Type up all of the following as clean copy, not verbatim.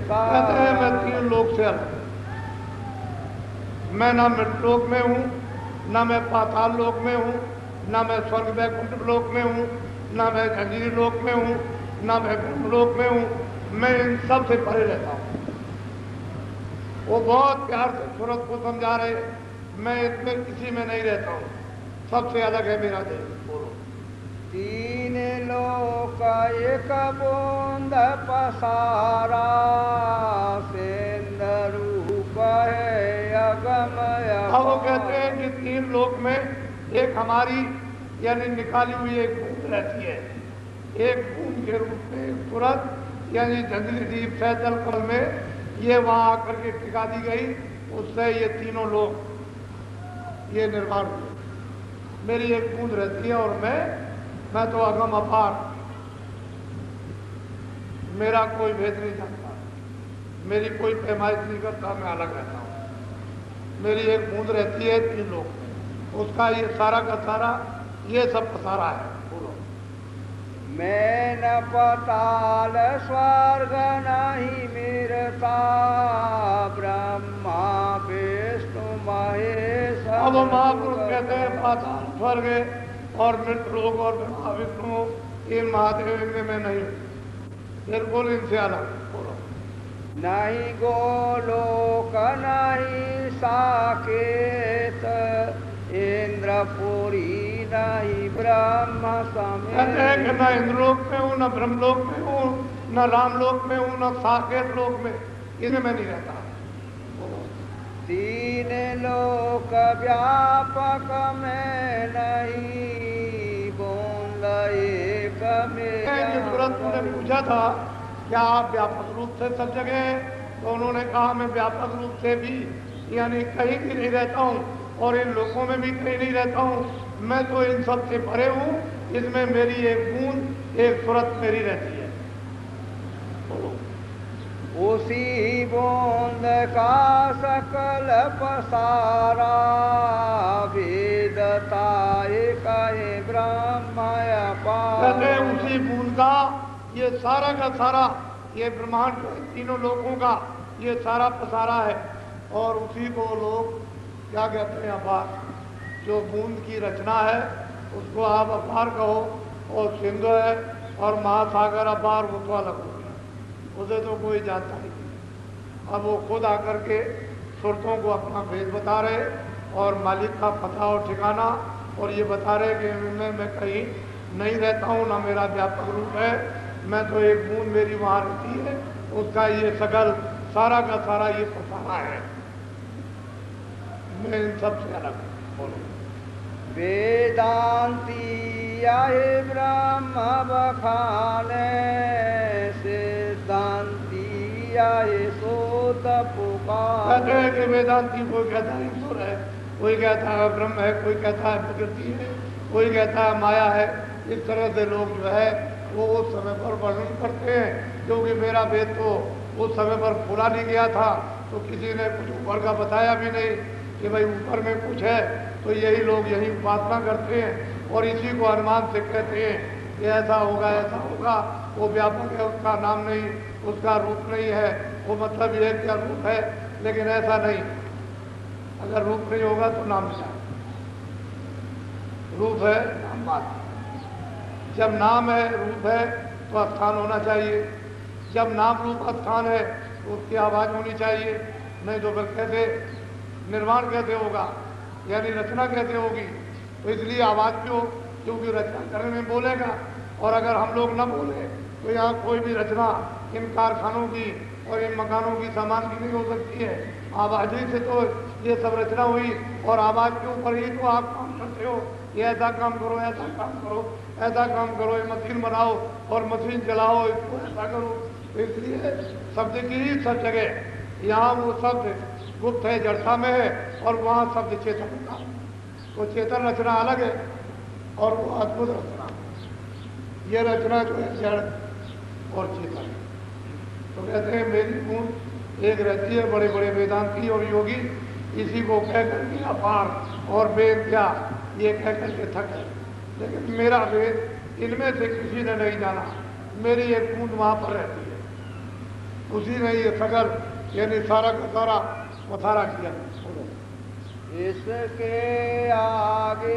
कहते हैं मैं 3 लोक से अलग हूँ। मैं ना मृतलोक में हूँ, ना मैं पाताल लोक में हूँ, ना मैं स्वर्ग वैकुंठ लोक में हूँ, ना मैं जंजीरी लोक में हूँ, ना मैं ब्रह्मलोक में हूँ। मैं इन सब से परे रहता हूँ। वो बहुत प्यार से सूरत को समझा रहे, मैं इसमें किसी में नहीं रहता हूँ, सबसे अलग है मेरा देश। बोलो। 3 लोक एक बूंद पसारा, सेंध रूप है अगम अब वो कहते हैं कि 3 लोक में एक हमारी यानी निकाली हुई एक बूंद रहती है, एक बूंद के रूप में सूरत यानी जंगली द्वीप सैतल कल में ये वहां आकर के टिका दी गई। उससे ये तीनों लोग ये निर्माण हुए। मेरी एक बूंद रहती है और मैं तो अगम अपार, मेरा कोई भेद नहीं जानता, मेरी कोई पैमाइश नहीं करता, मैं अलग रहता हूँ। मेरी एक बूंद रहती है 3 लोग में, उसका ये सारा का सारा ये सब पसारा है। बोलो। मैं न पताल स्वर्ग नहीं मिरता, ब्रह्मा विष्णु महेश। अब महापुरुष कहते हैं पाताल स्वर्ग और मृत लोक और ब्रह्मा विष्णु इन महादेव इनमें मैं नहीं हूँ, बिल्कुल इनसे अलग। बोलो। नहीं गोलोक नहीं साकेत, इंद्रपुरी नहीं ब्रह्म कहते हैं कि समेत। न इंद्रलोक में हूँ, न ब्रह्मलोक में हूँ, न रामलोक में हूँ, न साकेत लोक में, इनमें मैं नहीं रहता। 3 लोक व्यापक में नहीं, बूंद एक में तुरंत ने पूछा था क्या आप व्यापक रूप से सब जगह हैं, तो उन्होंने कहा मैं व्यापक रूप से भी यानी कहीं भी नहीं रहता हूँ और इन लोगों में भी कहीं नहीं रहता हूँ। मैं तो इन सब से परे हूँ, इसमें मेरी एक बूंद एक सूरत मेरी रहती है। उसी बूंद का सकल पसारा, वेदता एक ब्रह्म कहते हैं उसी बूंद का ये सारा का सारा ये ब्रह्मांड तीनों लोगों का ये सारा पसारा है और उसी को लोग क्या कहते हैं अपार। जो बूंद की रचना है उसको आप अपार कहो और सिंधु है और महासागर अपार वो तो अलग हो गया, उसे तो कोई जानता नहीं। अब वो खुद आकर के सुरतों को अपना भेद बता रहे और मालिक का पता और ठिकाना और ये बता रहे कि मैं कहीं नहीं रहता हूँ, ना मेरा व्यापक रूप है, मैं तो एक बूंद मेरी वहाँ रहती है, उसका ये सकल सारा का सारा ये पसारा है, मैं इन सबसे अलग हूँ। बोलो। वेदांती आए ब्रह्म बखाने, सिद्धांती आए सोत पुकार। कहते हैं कि वेदांती कोई कहता है ईश्वर है, कोई कहता है ब्रह्म है, कोई कहता है प्रकृति है, कोई कहता है माया है। इस तरह से लोग जो है वो उस समय पर वर्णन करते हैं, क्योंकि मेरा वेद तो उस समय पर खोला नहीं गया था, तो किसी ने कुछ ऊपर का बताया भी नहीं कि भाई ऊपर में कुछ है, तो यही लोग यही उपासना करते हैं और इसी को अनुमान से कहते हैं कि ऐसा होगा ऐसा होगा। वो व्यापक है, उसका नाम नहीं, उसका रूप नहीं है, वो मतलब ये क्या रूप है, लेकिन ऐसा नहीं। अगर रूप नहीं होगा तो नाम क्या है? रूप है नाम बात। जब नाम है रूप है तो स्थान होना चाहिए, जब नाम रूप स्थान है तो उसकी आवाज़ होनी चाहिए, नहीं तो फिर कैसे निर्माण कैसे होगा, यानी रचना कैसे होगी। तो इसलिए आवाज़ क्यों, क्योंकि रचना करने में बोलेगा, और अगर हम लोग न बोले तो यहाँ कोई भी रचना इन कारखानों की और इन मकानों की सामान की नहीं हो सकती है। आवाज़ ही से तो ये सब रचना हुई और आवाज़ के ऊपर ही तो आप काम करते हो, ये ऐसा काम करो, ऐसा काम करो, ऐसा काम करो, ये मशीन बनाओ और मशीन चलाओ, इसको ऐसा करो। तो इसलिए शब्द की ही सब जगह, यहाँ वो शब्द गुप्त है, जड़ता में है, और वहाँ शब्द चेतन का। तो चेतन रचना अलग है और वो अद्भुत रचना, ये रचना जो है जड़ और चेतन। तो कहते हैं मेरी बूंद एक रहती है, बड़े बड़े वेदांती और योगी इसी को कह करके अपार और वेद क्या ये कह करके थक है, लेकिन मेरा वेद इनमें से किसी ने नहीं जाना, मेरी एक बूंद वहाँ पर रहती है। उसी ने ये सगर यानी सारा का सारा मथारा किया। इसके आगे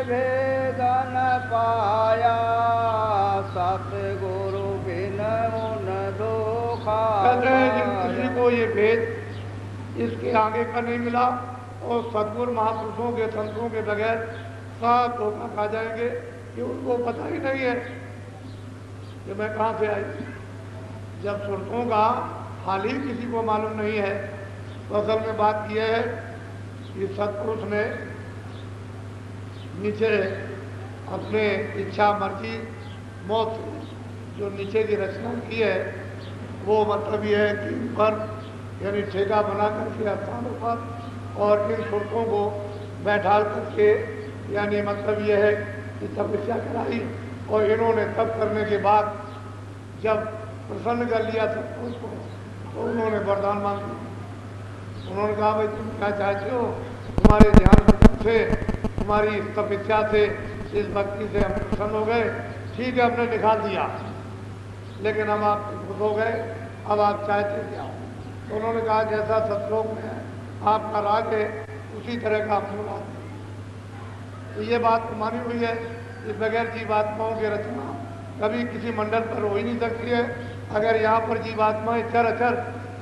भेद न पाया, सतगुरु बिन उन दो कहते हैं जिन किसी को ये भेद इसके आगे का नहीं मिला और सदगुरु महापुरुषों के संतों के बगैर सब धोखा खा जाएंगे कि उनको पता ही नहीं है कि मैं कहाँ से आई। जब सुरतों का हाल ही किसी को मालूम नहीं है तो असल में बात यह है कि सतपुरुष ने नीचे अपने इच्छा मर्जी मौत से जो नीचे की रचना की है वो मतलब ये है कि ऊपर यानी ठेका बना करके स्थानों पर और इन सुरतों को बैठा करके यानी मतलब ये है कि तपस्या कराई और इन्होंने तप करने के बाद जब प्रसन्न कर लिया सतपुरुष को तो उन्होंने वरदान मांग लिया। उन्होंने कहा भाई तुम क्या चाहते हो, तुम्हारे ध्यान से तुम्हारी इस तपस्या से इस भक्ति से हम प्रसन्न हो गए, ठीक है हमने निकाल दिया, लेकिन हम आप खुश हो गए, अब आप चाहते क्या हो। तो उन्होंने कहा जैसा सतलोक में आपका राज है उसी तरह का हम राज है। तो ये बात मानी हुई है कि बगैर जीवात्माओं की रचना कभी किसी मंडल पर हो ही नहीं सकती है। अगर यहाँ पर जीवात्माएं चर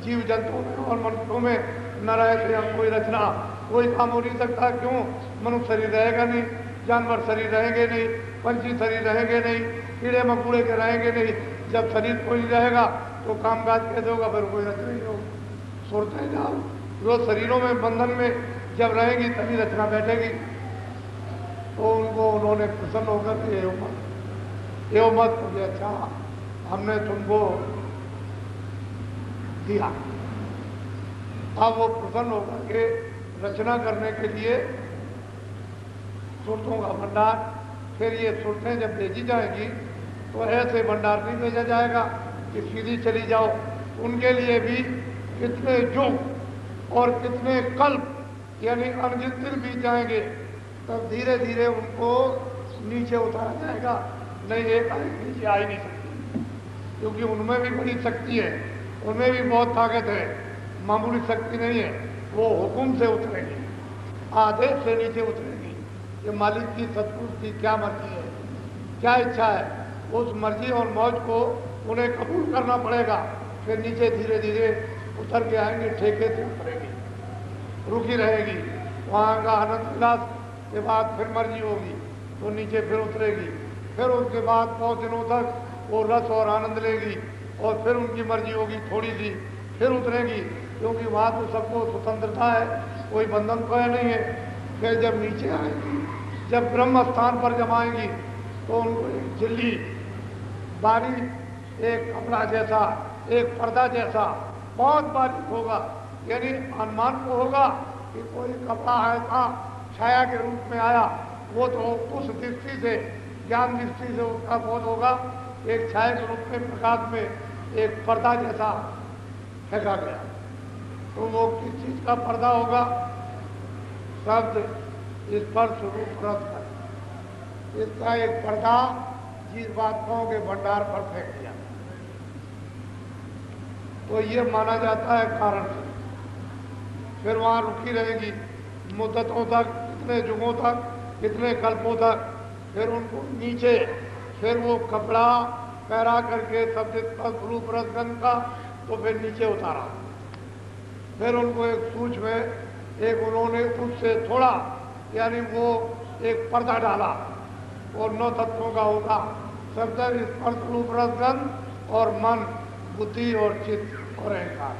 जीव जंतुओं में और मनुष्यों में न रहे तो यहाँ कोई रचना कोई काम हो नहीं सकता। क्यों? मनुष्य शरीर रहेगा नहीं, जानवर शरीर रहेंगे नहीं, पंछी शरीर रहेंगे नहीं, कीड़े मकोड़े के रहेंगे नहीं। जब शरीर कोई नहीं रहेगा तो कामकाज कैसे होगा, फिर कोई रचना ही होगा। सोचते जाओ जो शरीरों में बंधन में जब रहेंगी तभी रचना बैठेगी। तो उनको उन्होंने प्रसन्न होकर के एवं मत मुझे अच्छा हमने तुमको दिया। अब वो प्रसन्न होकर के रचना करने के लिए सुरतों का भंडार, फिर ये सुरतें जब भेजी जाएंगी तो ऐसे भंडार नहीं भेजा जाएगा कि सीधी चली जाओ। उनके लिए भी कितने युग और कितने कल्प यानी अनगिनत दिन बीत जाएंगे, तब धीरे धीरे उनको नीचे उतारा जाएगा। नहीं एक नीचे आ ही नहीं सकती, क्योंकि उनमें भी बड़ी शक्ति है, उनमें भी बहुत ताकत है, मामूली शक्ति नहीं है। वो हुक्म से उतरेगी, आदेश से नीचे उतरेगी। ये मालिक की सतपुरुष की क्या मर्जी है, क्या इच्छा है, उस मर्जी और मौज को उन्हें कबूल करना पड़ेगा। फिर नीचे धीरे धीरे उतर के आएंगे, ठेके से उतरेगी, रुकी रहेगी। वहाँ का आनंद उल्लास के बाद फिर मर्जी होगी तो नीचे फिर उतरेगी। फिर उसके बाद बहुत दिनों तक वो रस और आनंद लेगी और फिर उनकी मर्जी होगी थोड़ी सी फिर उतरेगी, क्योंकि वहाँ तो सबको स्वतंत्रता है, कोई बंधन तो है नहीं है। फिर जब नीचे आएंगी, जब ब्रह्म स्थान पर जब आएंगी तो उनको एक झिल्ली बारी, एक कपड़ा जैसा, एक पर्दा जैसा बहुत बारीक होगा, यानी अनुमान को होगा कि कोई कपड़ा ऐसा छाया के रूप में आया। वो तो उस दृष्टि से, ज्ञान दृष्टि से उसका बोध होगा एक छाया के रूप में, प्रकाश में एक पर्दा जैसा फेंका गया। तो वो किस चीज का पर्दा होगा? शब्द स्पर्श रूप रस है, इसका एक पर्दा जीवात्माओं के भंडार पर फेंक दिया। तो ये माना जाता है कारण से। फिर वहाँ रुकी रहेगी मुद्दतों तक, कितने युगों तक, कितने कल्पों तक। फिर उनको नीचे फिर वो कपड़ा पहरा करके शब्द रूप रसगंध का तो फिर नीचे उतारा। फिर उनको एक सूच में एक उन्होंने उससे थोड़ा यानी वो एक पर्दा डाला और 9 तत्वों का होगा, शब्द स्पर्श रूप रसगंध और मन, बुद्धि और चित्त और अहंकार।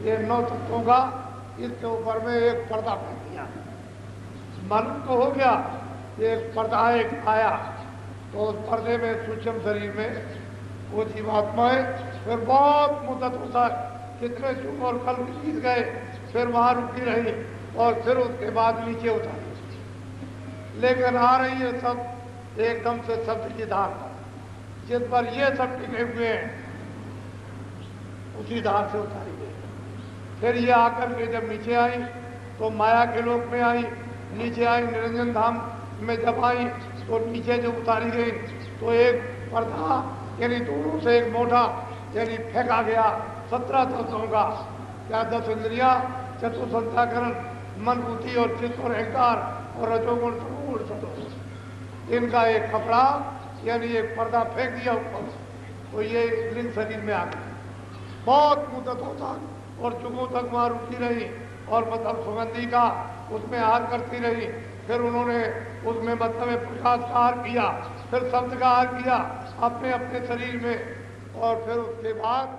ये 9 तत्वों का इसके ऊपर में एक पर्दा फेंक दिया। मालूम तो हो गया एक पर्दा एक आया, तो उस पर्दे में सूक्ष्म शरीर में वो जीवात्माएं फिर बहुत मुद्दतों तक कितने युग और कल बीत गए, फिर वहां रुकी रही और फिर उसके बाद नीचे उतारी। लेकिन आ रही है सब एकदम से शब्द की धार पर, जिस पर ये सब टिके हुए हैं उसी धार से उतारी गई। फिर ये आकर के जब नीचे आई तो माया के लोक में आई, नीचे आई निरंजन धाम में जब आई तो नीचे जो उतारी गई तो एक पर्दा यानी दोनों से एक मोटा यानी फेंका गया 17 तत्वों का। क्या 10 इंद्रियां, चतुसंताकरण, मन, बुद्धि और चित्त और अहंकार और रजोगुण तमोगुण सतोगुण, इनका एक कपड़ा यानी एक पर्दा फेंक दिया ऊपर, तो ये लिंग शरीर में आ गए। बहुत मुद्दतों तक और जुगों तक वहाँ रुकी रही और मतलब सुगंधी का उसमें आहार करती रही। फिर उन्होंने उसमें मतलब प्रकाश का आहार किया, फिर शब्द का आहार किया अपने अपने शरीर में, और फिर उसके बाद